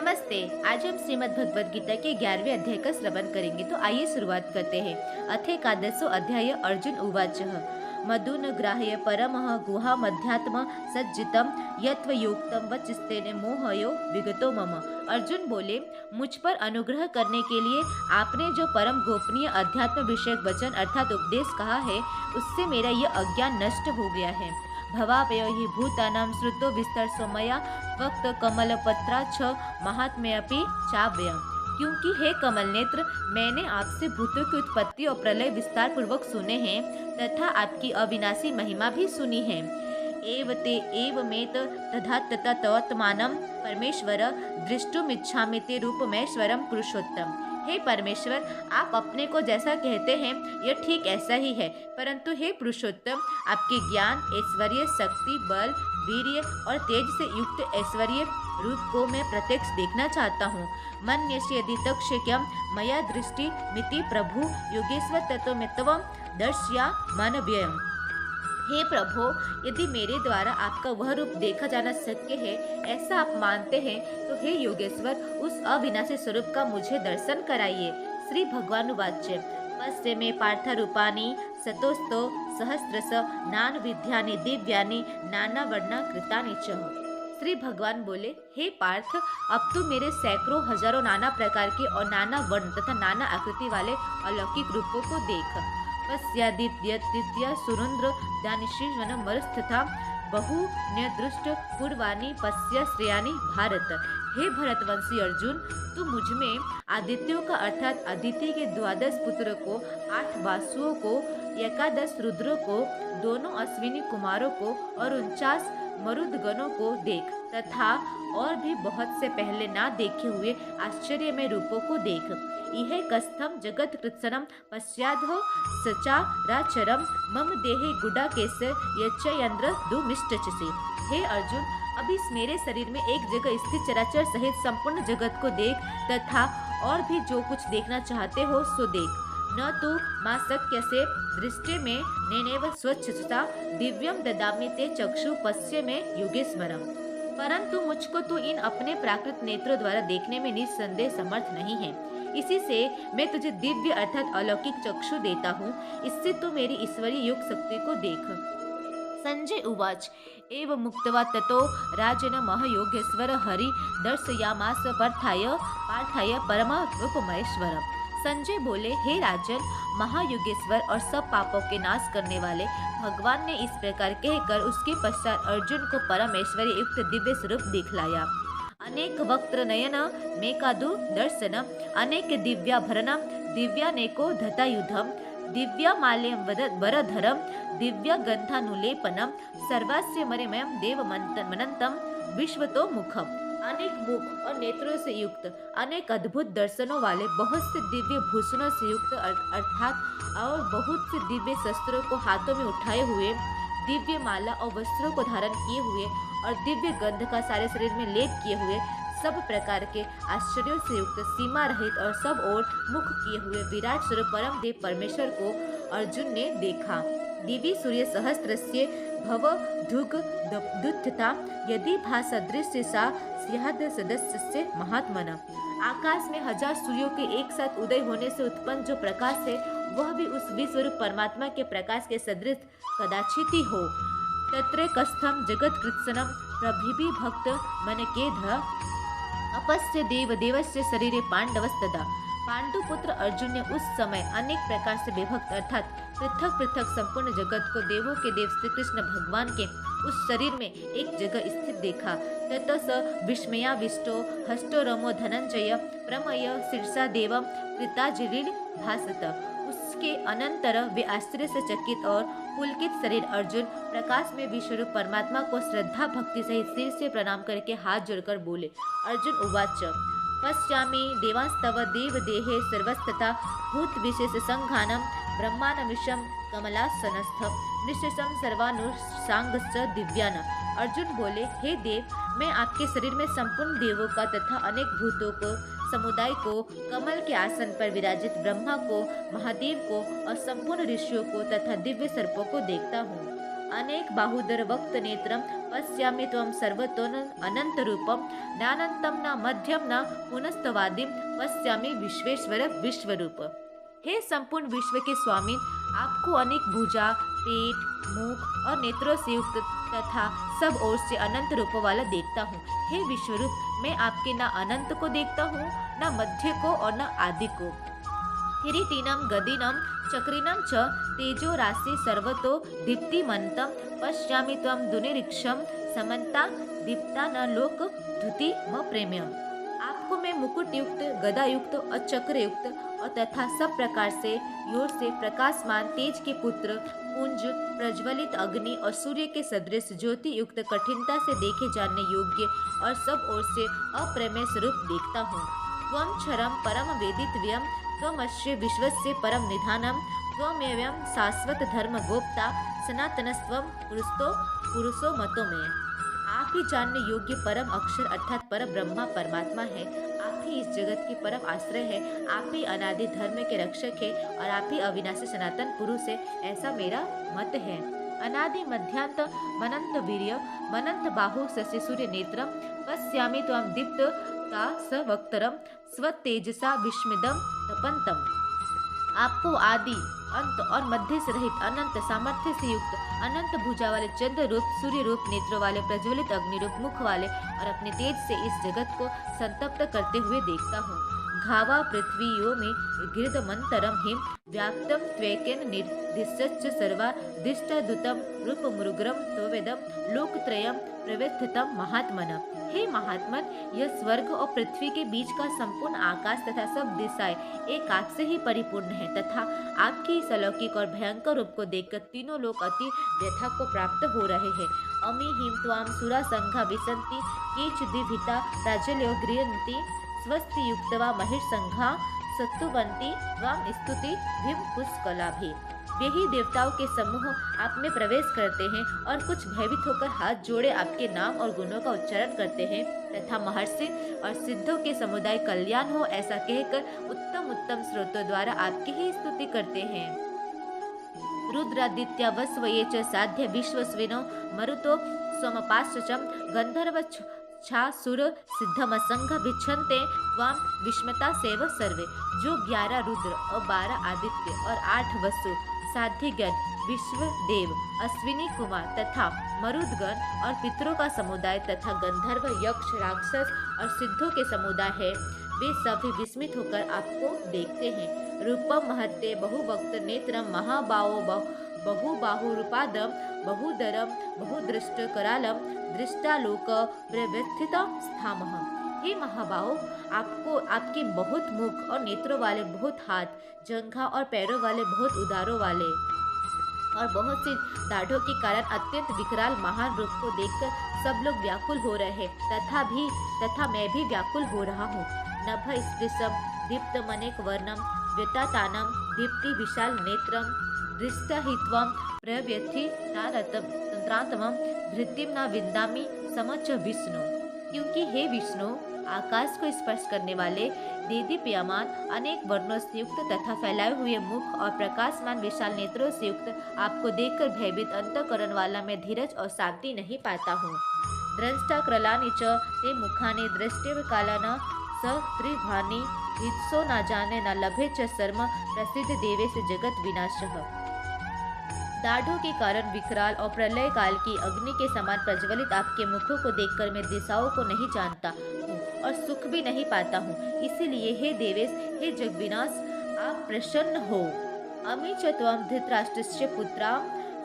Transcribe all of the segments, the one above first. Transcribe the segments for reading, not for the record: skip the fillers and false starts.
नमस्ते। आज हम श्रीमद् भगवद गीता के 11वें अध्याय का श्रवण करेंगे। तो आइए शुरुआत करते हैं। अथेकादशो अध्याय। अर्जुन उवाच मधुनग्राह्य परमः गुहामध्यात्म सज्जितम यत्त्वयोक्तं वचिस्तेन मोहयो विगतो मम। अर्जुन बोले, मुझ पर अनुग्रह करने के लिए आपने जो परम गोपनीय अध्यात्म विषयक वचन अर्थात उपदेश कहा है, उससे मेरा यह अज्ञान नष्ट हो गया है। भवाप्यो हि भूतानां श्रुतो विस्तरसो मया वक्त कमलपत्राच्छ महात्म्यपि चाव्ययम्। क्योंकि हे कमल नेत्र, मैंने आपसे भूतों की उत्पत्ति और प्रलय विस्तार पूर्वक सुने हैं तथा आपकी अविनाशी महिमा भी सुनी है। एवते एवमेत तथा तवात्मानं परमेश्वर दृष्टुमिच्छामि ते रूपमैश्वरं पुरुषोत्तम। हे परमेश्वर, आप अपने को जैसा कहते हैं यह ठीक ऐसा ही है, परंतु हे पुरुषोत्तम, आपके ज्ञान, ऐश्वर्य, शक्ति, बल, वीर्य और तेज से युक्त ऐश्वर्य रूप को मैं प्रत्यक्ष देखना चाहता हूँ। मन्यस्य यदि तक्षक्यं मया दृष्टि मिति प्रभु योगेश्वर ततो में तव दर्श्या मानव्ययम्। हे प्रभु, यदि मेरे द्वारा आपका वह रूप देखा जाना शक्य है, ऐसा आप मानते हैं, तो हे योगेश्वर, उस अविनाशी स्वरूप का मुझे दर्शन कराइए। श्री भगवान वाच्य पश्य में पार्थरूपानि सतोस्तो सहस्रश नानविध्यानि दिव्यानि नाना वर्णा कृतानि च। श्री भगवान बोले, हे पार्थ, अब तू मेरे सैकड़ों हजारों नाना प्रकार के और नाना वर्ण तथा नाना आकृति वाले अलौकिक रूपों को देख। पश्यादित्य सुरेंद्र दानिशीवन मरुस्थथा बहु न्यदृष्ट पूर्वाणी पश्य श्रेयानि भारत। हे भरतवंशी अर्जुन, तू मुझ में आदित्यों का अर्थात अदिति के 12 पुत्रों को, 8 वासुओं को, 11 रुद्रों को, दोनों अश्विनी कुमारों को और 49 मरुदगणों को देख तथा और भी बहुत से पहले ना देखे हुए आश्चर्य में रूपों को देख। इहे कस्थम जगत कृत्सनम पश्चादो सचाराचरम मम देहे गुडाकेश यच्चयन्द्र दुमिष्टचसे। हे अर्जुन, अब इस मेरे शरीर में एक जगह स्थित चराचर सहित संपूर्ण जगत को देख तथा और भी जो कुछ देखना चाहते हो सो देख। न तो मां शक्य से दृष्टि में नेनेव स्वच्छता दिव्यम ददामि ते चक्षु पश्य में योगेश्वरम। परंतु मुझको तो इन अपने प्राकृत नेत्रों द्वारा देखने में निस्संदेह समर्थ नहीं है। इसी से मैं तुझे दिव्य अर्थात अलौकिक चक्षु देता हूँ। इससे तू मेरी ईश्वरीय योग शक्ति को देख। संजय उवाच एव मुक्त्वा ततो राजन महयोगेश्वर हरि दर्शयामास पार्थाय परम रूपमहेश्वरम्। संजय बोले, हे राजन, महायुगेश्वर और सब पापों के नाश करने वाले भगवान ने इस प्रकार कहकर उसके पश्चात अर्जुन को परमेश्वरी युक्त दिव्य स्वरूप दिखलाया। अनेक वक्त्र नयन मेकादु दर्शन अनेक दिव्याभरण दिव्यानेको धतायुधम दिव्यामाल्यं वरधरम दिव्य गंधानुलेपनम सर्वस्य मरिमयम देवमनंतम विश्वतो मुखम। अनेक मुख और नेत्रों से युक्त, अनेक अद्भुत दर्शनों वाले, बहुत से दिव्य भूषणों से युक्त अर्थात और बहुत से दिव्य शस्त्रों को हाथों में उठाए हुए, दिव्य माला और वस्त्रों को धारण किए हुए और दिव्य गंध का सारे शरीर में लेप किए हुए, सब प्रकार के आश्चर्यों से युक्त, सीमा रहित और सब ओर मुख किए हुए विराट स्वरूप परम देव परमेश्वर को अर्जुन ने देखा। दिव्य सूर्य सहस्त्रस्य भव धुग दुत्थता यदि भासदृश्य सा स्याद सदस्य महात्मना। आकाश में 1000 सूर्यों के एक साथ उदय होने से उत्पन्न जो प्रकाश है, वह भी उस विश्वरूप परमात्मा के प्रकाश के सदृश कदाचित ही हो। तत्र कस्थम जगत कृत्सनम प्रभिभि भक्त मन के ध अपस्य देव देवस्य शरीरे पांडवस्तदा। पांडुपुत्र अर्जुन ने उस समय अनेक प्रकार से विभक्त अर्थात पृथक पृथक संपूर्ण जगत को देवों के देव श्री कृष्ण भगवान के उस शरीर में एक जगह स्थित देखा। ततः स विस्मयाविष्टो हस्तो रमो धनंजय प्रमय शीर्षा देवम कृताजिरील भासत। उसके अनंतर वे आश्चर्य से चकित और पुलकित शरीर अर्जुन प्रकाश में विश्वरूप परमात्मा को श्रद्धा भक्ति सहित सिर से प्रणाम करके हाथ जोड़कर बोले। अर्जुन उवाच पश्यामि देवांस्तव देव देहे सर्वस्तथा भूत विशेष संघानम ब्रह्मानमिषम कमलासनस्थ निशम सर्वानुसांगश्च दिव्यान। अर्जुन बोले, हे देव, मैं आपके शरीर में संपूर्ण देवों का तथा अनेक भूतों को, समुदाय को, कमल के आसन पर विराजित ब्रह्मा को, महादेव को और संपूर्ण ऋषियों को तथा दिव्य सर्पों को देखता हूँ। अनेक बाहुदर वक्त नेत्रम पश्यामि त्वं सर्वतोन अनंत रूपम नानंतम न मध्यम न पुनस्तवादिम पश्यामि विश्वेश्वर विश्वरूप। हे संपूर्ण विश्व के स्वामी, आपको अनेक भुजा, पेट, मुख और नेत्रों से युक्त तथा सब ओर से अनंत रूप वाला देखता हूँ। हे विश्वरूप, मैं आपके न अनंत को देखता हूँ, न मध्य को और न आदि को। किरीटिनम गदिनम चक्रिनम च तेजो राशि सर्वतो दीप्तिमन्तम पश्यामि त्वं दुनिरीक्षम समन्ता दीप्ता न लोक धुति म प्रेम्यम। आपको मैं मुकुट युक्त, गदा युक्त और चक्र युक्त और तथा सब प्रकार से योर से प्रकाशमान तेज के पुत्र, पुंज प्रज्वलित अग्नि और सूर्य के सदृश ज्योति युक्त कठिनता से देखे जाने योग्य और सब ओर से अप्रमेय स्वरूप देखता हूँ। त्वं क्षरम परम वेदितव्यम त्वमस्य विश्वस्य परम निधानम त्वमेवं शाश्वत धर्म गोप्ता सनातनस्त्वं पुरुषो मतो में। आप ही जानने योग्य परम अक्षर अर्थात पर ब्रह्मा परमात्मा है। आप ही इस जगत के परम आश्रय है। आप ही अनादि धर्म के रक्षक है और आप ही अविनाशी सनातन पुरुष है, ऐसा मेरा मत है। अनादि मध्यांत मनंत वीर्य मनंत बाहु शशि सूर्य नेत्रम पश्यामि त्वं दीप्त ता सवक्त्रम स्वतेजसा विस्मिदम तपंतम। आपको आदि अंत और मध्य से रहित अनंत सामर्थ्य से युक्त अनंत भुजा वाले चंद्र रूप सूर्य रूप नेत्रों वाले प्रज्वलित अग्नि रूप मुख वाले और अपने तेज से इस जगत को संतप्त करते हुए देखता हूँ। घावा पृथ्वी यो में गिरदमंतरम हिम व्याप्तम त्वेकेन निर्दिश्च सर्वा दिष्टदूतम रूप मुरुग्रम त्वेदम लोकत्रयम प्रव्यथितम महात्मन। हे महात्मन, यह स्वर्ग और पृथ्वी के बीच का संपूर्ण आकाश तथा सब दिशाएं एक आग से ही परिपूर्ण है तथा आपके इस अलौकिक और भयंकर रूप को देखकर तीनों लोग अति व्यथा को प्राप्त हो रहे हैं। अमी हिम त्वाम सुरा संघा विसंति केचिदिभिता प्राजल्यो गृहन्ति स्वस्ति युक्तवा महिर्संघा सत्तुवंती त्वाम स्तुति भीम पुष्कलाभि। वे ही देवताओं के समूह आप में प्रवेश करते हैं और कुछ भयभीत होकर हाथ जोड़े आपके नाम और गुणों का उच्चारण करते हैं तथा महर्षि और सिद्धों के समुदाय कल्याण हो ऐसा कहकर उत्तम उत्तम स्रोतों द्वारा आपकी ही स्तुति करते हैं। रुद्रादित्य वस्वये च साध्य विश्वस्विनो मरुतो सोमपाश्चम गंधर्व छासुर सिद्धम संघ विच्छन्ते त्वाम विस्मता सेव सर्वे। जो 11 रुद्र और 12 आदित्य और 8 वसु साध्यगण विश्वदेव अश्विनी कुमार तथा मरुदगण और पितरों का समुदाय तथा गंधर्व यक्ष राक्षस और सिद्धों के समुदाय है, वे सभी विस्मित होकर आपको देखते हैं। रूपम महत्ते बहुवक्त नेत्रम महाबाहो बहुबाहु रूपादम बहुदरम बहुदृष्ट करालम दृष्टालोक प्रव्यथित स्थामह। हे महाबाहो, आपको आपके बहुत मुख और नेत्रों वाले बहुत हाथ, जंघा और पैरों वाले बहुत उदारों वाले और बहुत सी दाढ़ों के कारण अत्यंत विकराल महान रूप को देखकर सब लोग व्याकुल हो रहे तथा मैं भी व्याकुल हो रहा हूँ। नभ स्पृशम दीप्त मनेक वर्णम व्यतातानम दीप्ति विशाल नेत्रम दृष्टहित्वम प्रव्यथि तंत्रातमम धृतिम न विंदामि समच विष्णु। क्योंकि हे विष्णु, आकाश को स्पर्श करने वाले देदीप्यमान अनेक वर्णों से युक्त तथा फैलाए हुए मुख और प्रकाशमान विशाल नेत्रों से युक्त आपको देखकर भयभीत अंतःकरण वाला मैं धीरज और शांति नहीं पाता हूँ। द्रष्टा क्रलानि च ते मुखानि दृष्टिव कालान स त्रिभानि हित्सो न जाने न लभे च शर्म प्रसिद्ध देवे से जगत विनाशः। दाढ़ों के कारण विकराल और प्रलय काल की अग्नि के समान प्रज्वलित आपके मुखों को देखकर मैं दिशाओं को नहीं जानता हूँ और सुख भी नहीं पाता हूँ। इसीलिए हे देवेश, हे जगविनाश, आप प्रसन्न हो। अमी च त्वं धृतराष्ट्रस्य पुत्रा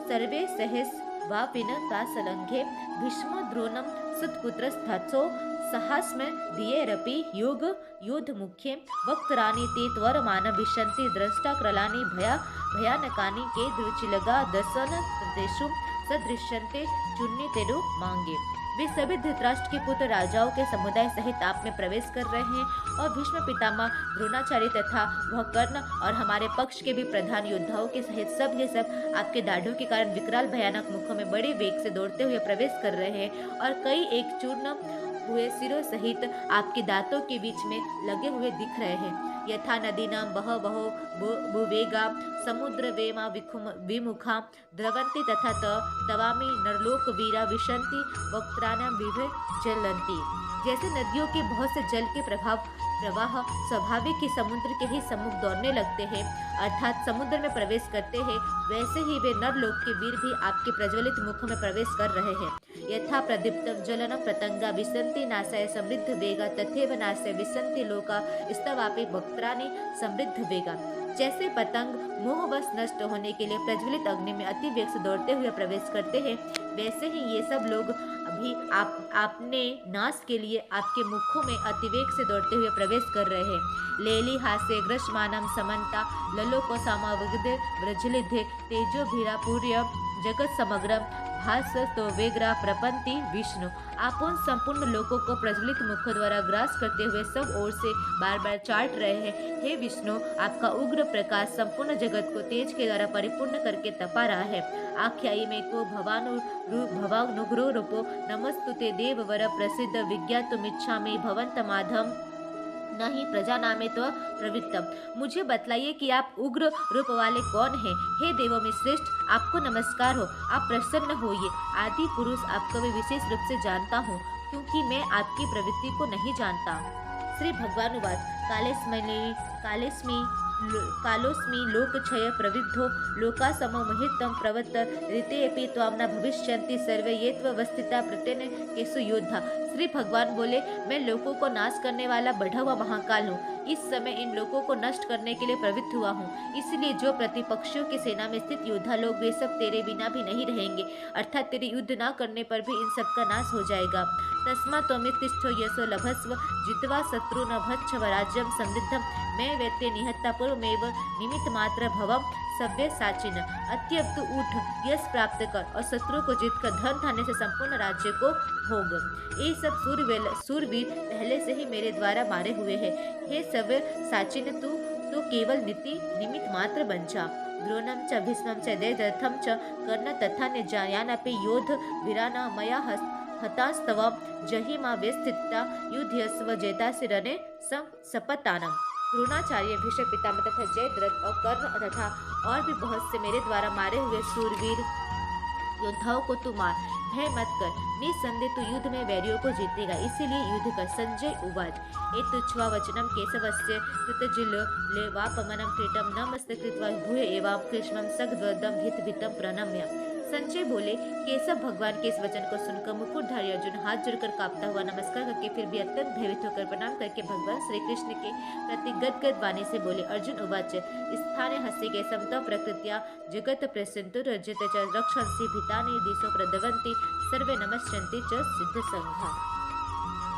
सर्वे सहस वापिन तासलंघे भीष्म द्रोणम सुतपुत्रस्थात्सो साहस्म दियेरपि योग योद्ध मुख्ये वक्त्राणि ते त्वरमान विशन्ति दृष्टा क्रलानि भयानकानि के द्रुचिलगा दसन तेषु सदृश्यन्ते चुन्नितेरु मांगे। वे सभी धृतराष्ट्र के पुत्र राजाओं के समुदाय सहित आप में प्रवेश कर रहे हैं और भीष्म पितामह द्रोणाचार्य तथा वह कर्ण और हमारे पक्ष के भी प्रधान योद्धाओं के सहित सब ये सब आपके दाढ़ों के कारण विकराल भयानक मुखों में बड़े वेग से दौड़ते हुए प्रवेश कर रहे हैं और कई एक चूर्ण हुए सिरों सहित आपके दांतों के बीच में लगे हुए दिख रहे हैं। यथा नदीनां बहवो भुवेगा समुद्र वेमा विमुखा द्रवन्ति तथा तवामी नरलोक वीरा विशंति वक्त्राणां विभे जलंती। जैसे नदियों के बहुत से जल के प्रवाह स्वाभाविक ही समुद्र के ही सम्मुख दौड़ने लगते हैं, अर्थात समुद्र में प्रवेश करते हैं, वैसे ही वे नरलोक के वीर भी आपके प्रज्वलित मुख में प्रवेश कर रहे हैं। यथा प्रदीप्तं ज्वलनं प्रतंगा विसन्ति नासाय समृद्ध वेगा तथैव नासाय विसन्ति लोका स्तवापि वक्त्राणि समृद्ध वेगा। जैसे पतंग मोहवश नष्ट होने के लिए प्रज्वलित अग्नि में अति वेग से दौड़ते हुए प्रवेश करते हैं, वैसे ही ये सब लोग अभी आपने नाश के लिए आपके मुखों में अतिवेग से दौड़ते हुए प्रवेश कर रहे हैं। लेली हास्य ग्रशमानम समन्ता ललोको सामावग्धे व्रजलिधे तेजो भीरा पूर्य जगत समग्रम भास तो वेग्रा प्रपंति विष्णु। आप उन संपूर्ण लोगों को प्रज्वलित मुख द्वारा ग्रास करते हुए सब ओर से बार बार चाट रहे हैं। हे विष्णु, आपका उग्र प्रकाश संपूर्ण जगत को तेज के द्वारा परिपूर्ण करके तपा रहा है। आख्यायी में को भवानुग्रो रूपो नमस्तुते देववर प्रसिद्ध विज्ञातुमिच्छामि भवन्तमाधम नहीं प्रजा नामे तो प्रवृत्तम। मुझे बतलाइए कि आप उग्र रूप वाले कौन हैं। हे देवों में श्रेष्ठ, आपको नमस्कार हो, आप प्रसन्न होइए। आदि पुरुष आपको मैं विशेष रूप से जानता हूँ, क्योंकि मैं आपकी प्रवृत्ति को नहीं जानता। श्री भगवानुवाच कालोस्मि लोकक्षय प्रविद्धो लोका समो महितं प्रवत्त ऋतेऽपि त्वां न भविष्यन्ति सर्वे ये त्वस्थिता प्रत्यन केसु योद्धा। श्री भगवान बोले, मैं लोगों को नाश करने वाला बढ़ा हुआ महाकाल हूँ। इस समय इन लोगों को नष्ट करने के लिए प्रवृत्त हुआ हूँ। इसलिए जो प्रतिपक्षियों की सेना में स्थित योद्धा लोग वे सब तेरे बिना भी नहीं रहेंगे, अर्थात तेरे युद्ध न करने पर भी इन सब का नाश हो जाएगा। तस्मा त्वमित्तिष्ठो यशो लभस्व जित्वा शत्रु न भच्छ राज्यम समृद्धम मैं वैत्य निहत्ता पूर्वमेव निमित्त मात्र भवम सभ्य साचिन। अत्यब तू उठ, यश प्राप्त कर और शत्रु को जीतकर धन धान्य से संपूर्ण राज्य को भोग। ये सब सूरवीर पहले से ही मेरे द्वारा मारे हुए हैं। हे सभ्य साचिन, तू तो केवल निमित्त मात्र बन जा। द्रोणं च भीष्मं च जयद्रथं च कर्ण तथा न जायानपि योध वीराना मया हतास्तव जहिमा व्यस्थिता युद्धस्व जेतासि रणे सपतानम। द्रोणाचार्य, भीष्म पितामह तथा जयद्रथ और कर्ण तथा और भी बहुत से मेरे द्वारा मारे हुए सूरवीर योद्धाओं को तू मार, भय मत कर। निसंदेह तू युद्ध में वैरियों को जीतेगा, इसीलिए युद्ध कर। संजय उवाच एतुच्छ्वा वचनम केशवस्य कृतजिल्लेवापमनं कृतं नमस्ते कृत्वा भूय एवां कृष्णं सगद्वदं हितभितं प्रणम्य। संजय बोले, केशव भगवान के इस वचन को सुनकर मुकुटधारी अर्जुन हाथ जोड़कर कांपता हुआ नमस्कार करके फिर भी अत्यंत भयभीत होकर प्रणाम करके भगवान श्री कृष्ण के प्रति गदगद वाणी से बोले। अर्जुन उवाच स्थाने हस्ति के समता प्रकृत्या जगत प्रसन्तो रजत च रक्षंसि भीतानि दिशो प्रदवन्ति सर्वे नमस्यन्ति च सिद्ध संघा।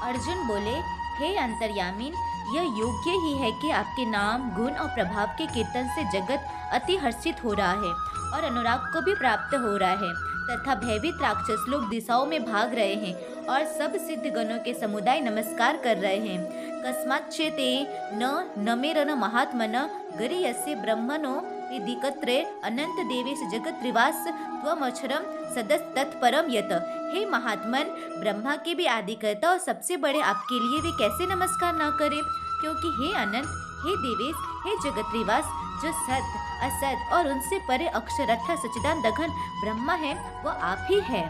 अर्जुन बोले, हे अंतर्यामीन, यह योग्य ही है कि आपके नाम, गुण और प्रभाव के कीर्तन से जगत अति हर्षित हो रहा है और अनुराग को भी प्राप्त हो रहा है, तथा भयभीत राक्षस लोग दिशाओं में भाग रहे हैं और सब सिद्ध गणों के समुदाय नमस्कार कर रहे हैं। कस्माच्चेते नमेरन महात्मन गरीयस्य ब्रह्मणो दिकत्रे अनंत देवेश जगत त्रिवास त्वमक्षरम सदस तत्परम यत। हे महात्मन, ब्रह्मा के भी आदिकर्ता और सबसे बड़े आपके लिए वे कैसे नमस्कार न करें, क्योंकि हे अनंत, हे देवेश, हे जगत त्रिवास, जो सत असत और उनसे परे अक्षर अर्थात सच्चिदानंद घन ब्रह्मा है, वो आप ही है।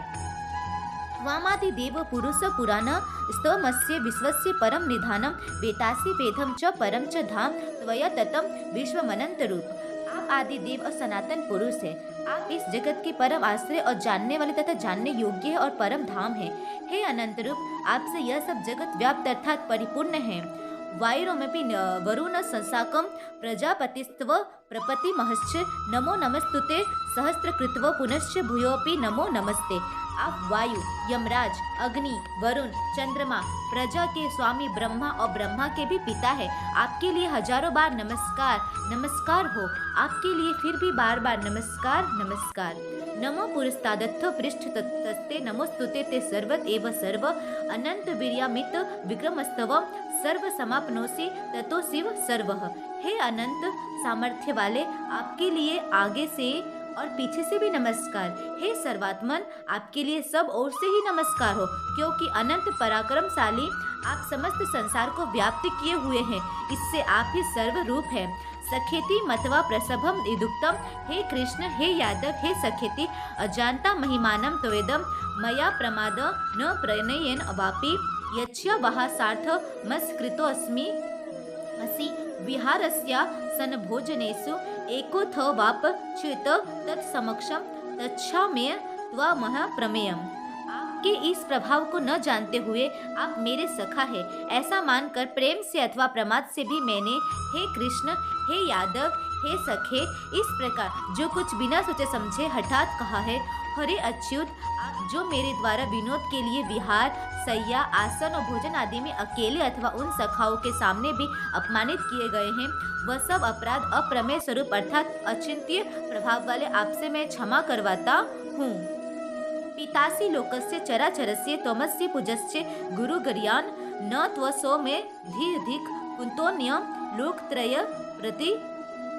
वामादि देव पुरुष पुराण स्तवमस्य विश्वस्य परम निधानम वेतासि वेदम च परम च धाम त्वया ततम विश्वमनंत रूप। आप आदि देव और सनातन पुरुष है। आप इस जगत के परम आश्रय और जानने वाले तथा जानने योग्य है और परम धाम है। हे अनंत रूप, आपसे यह सब जगत व्याप्त अर्थात परिपूर्ण है। वायुरोमपि वरुण संसाकम प्रजापतिस्त्व प्रपति महश्च नमो नमस्तुते सहस्त्रकृत्व पुनश्च भूयोपि नमो नमस्ते। आप वायु, यमराज, अग्नि, वरुण, चंद्रमा, प्रजा के स्वामी ब्रह्मा और ब्रह्मा के भी पिता है। आपके लिए हजारों बार नमस्कार नमस्कार हो। आपके लिए फिर भी बार बार नमस्कार नमस्कार। नमो पुरस्तादत्थ पृष्ठ तस्ते नमोस्तुते ते सर्वत एव सर्व अनंत वीर्यामित विक्रमस्तव सर्व समापनोसि ततो शिव सर्वः। हे अनंत सामर्थ्य वाले, आपके लिए आगे से और पीछे से भी नमस्कार। हे सर्वात्मन, आपके लिए सब ओर से ही नमस्कार हो, क्योंकि अनंत पराक्रमशाली आप समस्त संसार को व्याप्त किए हुए हैं। इससे आप ही सर्वरूप हैं। सखेति मत्वा प्रसभम इदुक्तम। हे कृष्ण, हे यादव, हे सखेति, अजानता महिमानं त्वेदं मया प्रमाद न प्रणयेन वापि यच्च वहा सार्थ मस्कृतोऽस्मि असि विहारस्य सनभोजनेषु एकोऽथो वाप च्युत तत्समक्षम तच्छाम्य त्वमः प्रमेयम्। आपके इस प्रभाव को न जानते हुए आप मेरे सखा है, ऐसा मानकर प्रेम से अथवा प्रमाद से भी मैंने हे कृष्ण, हे यादव, हे सखे, इस प्रकार जो कुछ बिना सोचे समझे हठात कहा है। हरे अच्युत, आप जो मेरे द्वारा विनोद के लिए विहार, सैया, आसन और भोजन आदि में अकेले अथवा उन सखाओं के सामने भी अपमानित किए गए हैं, वह सब अपराध अप्रमेय स्वरूप अर्थात अचिंत्य प्रभाव वाले आपसे मैं क्षमा करवाता हूँ। पितासी लोकस्य चराचरस्य त्वमस्य पूजस्य गुरुगर्यान् न त्वसो में धीर्धिक कुंतोन्य लोकत्रय प्रति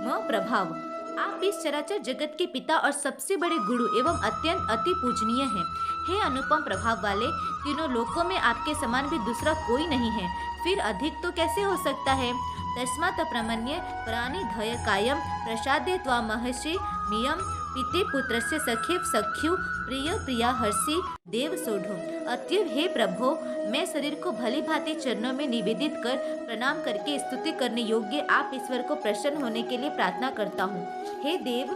म प्रभाव। आप इस चराचर जगत के पिता और सबसे बड़े गुरु एवं अत्यंत अति पूजनीय हैं। हे अनुपम प्रभाव वाले, तीनों लोकों में आपके समान भी दूसरा कोई नहीं है, फिर अधिक तो कैसे हो सकता है। तस्मात् प्रमन्ये प्राणि धय कायम प्रसादे त्वा महर्षि मियम पिते पुत्रस्य सखे सख्यु प्रिय प्रिया हर्षि देव सोढ़ो। अतएव हे प्रभो, मैं शरीर को भली भांति चरणों में निवेदित कर प्रणाम करके स्तुति करने योग्य आप ईश्वर को प्रसन्न होने के लिए प्रार्थना करता हूँ। हे देव,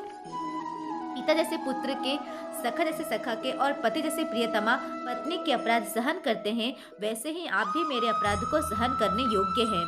पिता जैसे पुत्र के, सखा जैसे सखा के और पति जैसे प्रियतमा पत्नी के अपराध सहन करते हैं, वैसे ही आप भी मेरे अपराध को सहन करने योग्य हैं।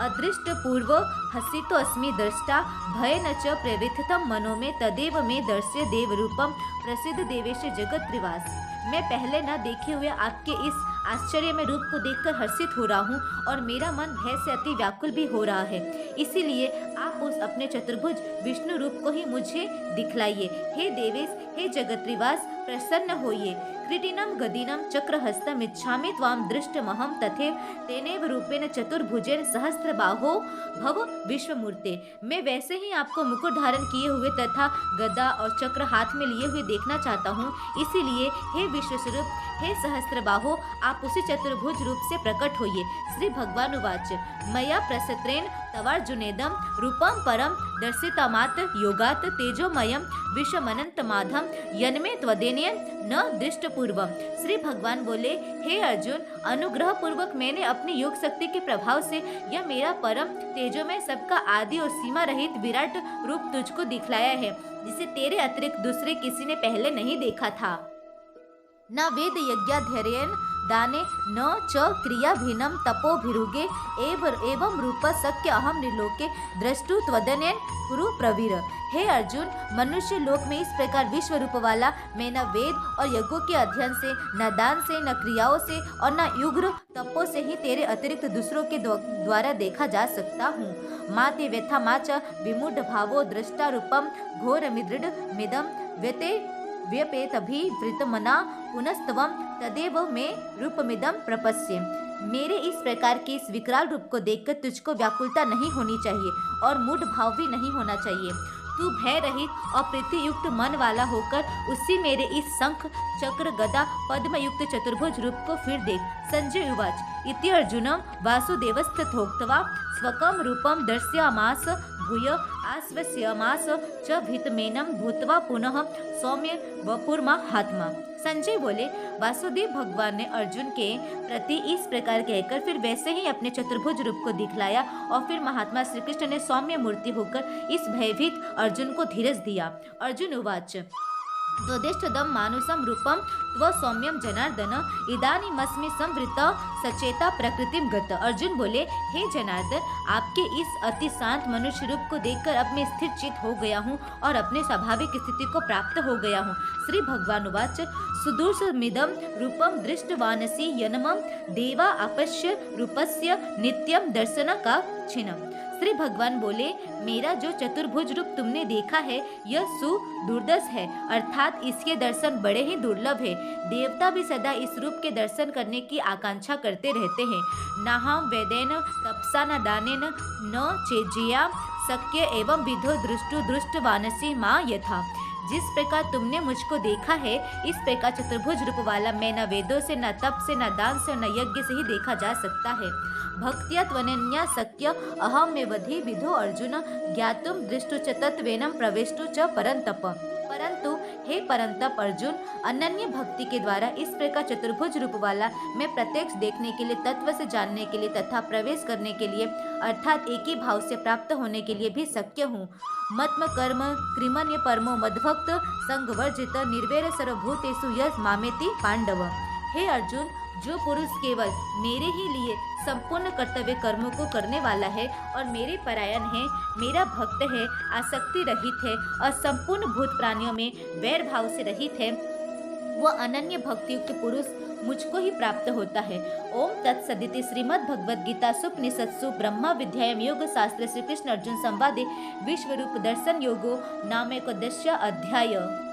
अदृष्ट पूर्व हसितो अस्मि दृष्टा भय न च प्रवृत्तम मनो में तदेव में दर्श्य देव रूपम प्रसिद्ध देवेश जगत त्रिवास। मैं पहले न देखे हुए आपके इस आश्चर्य में रूप को देखकर हर्षित हो रहा हूँ और मेरा मन भय से अति व्याकुल भी हो रहा है। इसीलिए आप उस अपने चतुर्भुज विष्णु रूप को ही मुझे दिखलाइए। हे देवेश, हे जगत्रिवास, प्रसन्न होइए। क्रीटिनम गदिनम चक्रहस्तम इच्छामि त्वाम दृष्टमहं तथैव तेनेव रूपेण चतुर्भुजेन सहस्त्रबाहो भव विश्वमूर्ते। मैं वैसे ही आपको मुकुट धारण किए हुए तथा गदा और चक्र हाथ में लिए हुए देखना चाहता हूँ। इसीलिए हे विश्वस्वरूप, हे सहस्त्रबाहो, आप उसी चतुर्भुज रूप से प्रकट होइए। श्री भगवान उवाच मया प्रसत्रेण तवार्जुनेदं रूपं परम दर्शितमात् योगात् तेजोमयं विश्वमनंतमाधम यन्मे त्वदेनेन न दृष्टपूर्वम। श्री भगवान बोले, हे अर्जुन, अनुग्रह पूर्वक मैंने अपनी योग शक्ति के प्रभाव से यह मेरा परम तेजोमय सबका आदि और सीमा रहित विराट रूप तुझको दिखलाया है, जिसे तेरे अतिरिक्त दूसरे किसी ने पहले नहीं देखा था। न वेद यज्ञाध्ययन दाने न च क्रियाभिन्नं तपोभिरुगे एवं रूप शक्य अहम निर्लोके द्रष्टु त्वदनेन कुरु प्रवीर। हे अर्जुन, मनुष्य लोक में इस प्रकार विश्व रूप वाला मैं न वेद और यज्ञों के अध्ययन से, न दान से, न क्रियाओं से और न युग्र तपों से ही तेरे अतिरिक्त दूसरों के द्वारा देखा जा सकता हूँ। माते व्यथा माच विमूढ़ भावो दृष्टा रूपम घोर मिदृढ़ मिदम व्यते व्यपेतभिवृतमना पुनस्तवम तदेव में रूपमिदं प्रपश्ये। मेरे इस प्रकार के इस विकराल रूप को देखकर तुझको व्याकुलता नहीं होनी चाहिए और मूढ़ भाव भी नहीं होना चाहिए। तू भय रहित और प्रीति युक्त मन वाला होकर उसी मेरे इस शंख चक्र गदा पद्म युक्त चतुर्भुज रूप को फिर देख। संजय उवाच इति अर्जुनम वासुदेवस्तथोक्त्वा स्वकं रूपम दर्शयामास भूय आश्वस्यमास च भीतमेनं भूत्वा पुनः सौम्य वपुर्महात्मा। संजय बोले, वासुदेव भगवान ने अर्जुन के प्रति इस प्रकार कहकर फिर वैसे ही अपने चतुर्भुज रूप को दिखलाया और फिर महात्मा श्री कृष्ण ने सौम्य मूर्ति होकर इस भयभीत अर्जुन को धीरज दिया। अर्जुन उवाच त्वदेष्टदं मानुषं रूपं त्व सौम्यं जनार्दन इदानीमस्मि संवृत सचेता प्रकृतिम गत। अर्जुन बोले, हे जनार्दन, आपके इस अति शांत मनुष्य रूप को देखकर अब मैं स्थिर चित हो गया हूँ और अपने स्वाभाविक स्थिति को प्राप्त हो गया हूँ। श्री भगवान उवाच सुदूरमिदं रूपम दृष्टवानसि यनमं देवा अपश्य रूपस्य नित्यम दर्शन का छिन्नम। श्री भगवान बोले, मेरा जो चतुर्भुज रूप तुमने देखा है यह सुदुर्दश है, अर्थात इसके दर्शन बड़े ही दुर्लभ है। देवता भी सदा इस रूप के दर्शन करने की आकांक्षा करते रहते हैं। नाहं वेदेन तपसा न दानेन न चेज्या शक्य एवं विधो दृष्टु दृष्टवानसी माँ यथा। जिस प्रकार तुमने मुझको देखा है, इस प्रकार चतुर्भुज रूप वाला मैं न वेदों से, न तप से, न दान से और न यज्ञ से ही देखा जा सकता है। भक्त्या त्वनन्या शक्य अहम में वधि विधो अर्जुन ज्ञातुम दृष्टु च तत्वेनम प्रवेष्टु च परंतप। परंतु हे परंतप अर्जुन, अनन्य भक्ति के द्वारा इस प्रकार चतुर्भुज रूप वाला मैं प्रत्यक्ष देखने के लिए, तत्व से जानने के लिए तथा प्रवेश करने के लिए अर्थात एक ही भाव से प्राप्त होने के लिए भी शक्य हूँ। मत्म कर्म कृमन्य परमो मद्भक्त संगवर्जित निर्वैर सर्वभूतेषु यस् मामेति पांडव। हे अर्जुन, जो पुरुष केवल मेरे ही लिए संपूर्ण कर्तव्य कर्मों को करने वाला है और मेरे परायण है, मेरा भक्त है, आसक्ति रहित है और संपूर्ण भूत प्राणियों में वैर भाव से रहित है, वह अनन्य भक्तियुक्त पुरुष मुझको ही प्राप्त होता है। ओम तत्सदिति श्रीमद् भगवद गीता सुपनिषत्सु ब्रह्म विद्यायाम योग शास्त्र श्री कृष्ण अर्जुन संवादे विश्व रूप दर्शन योगो नाम 11 अध्याय।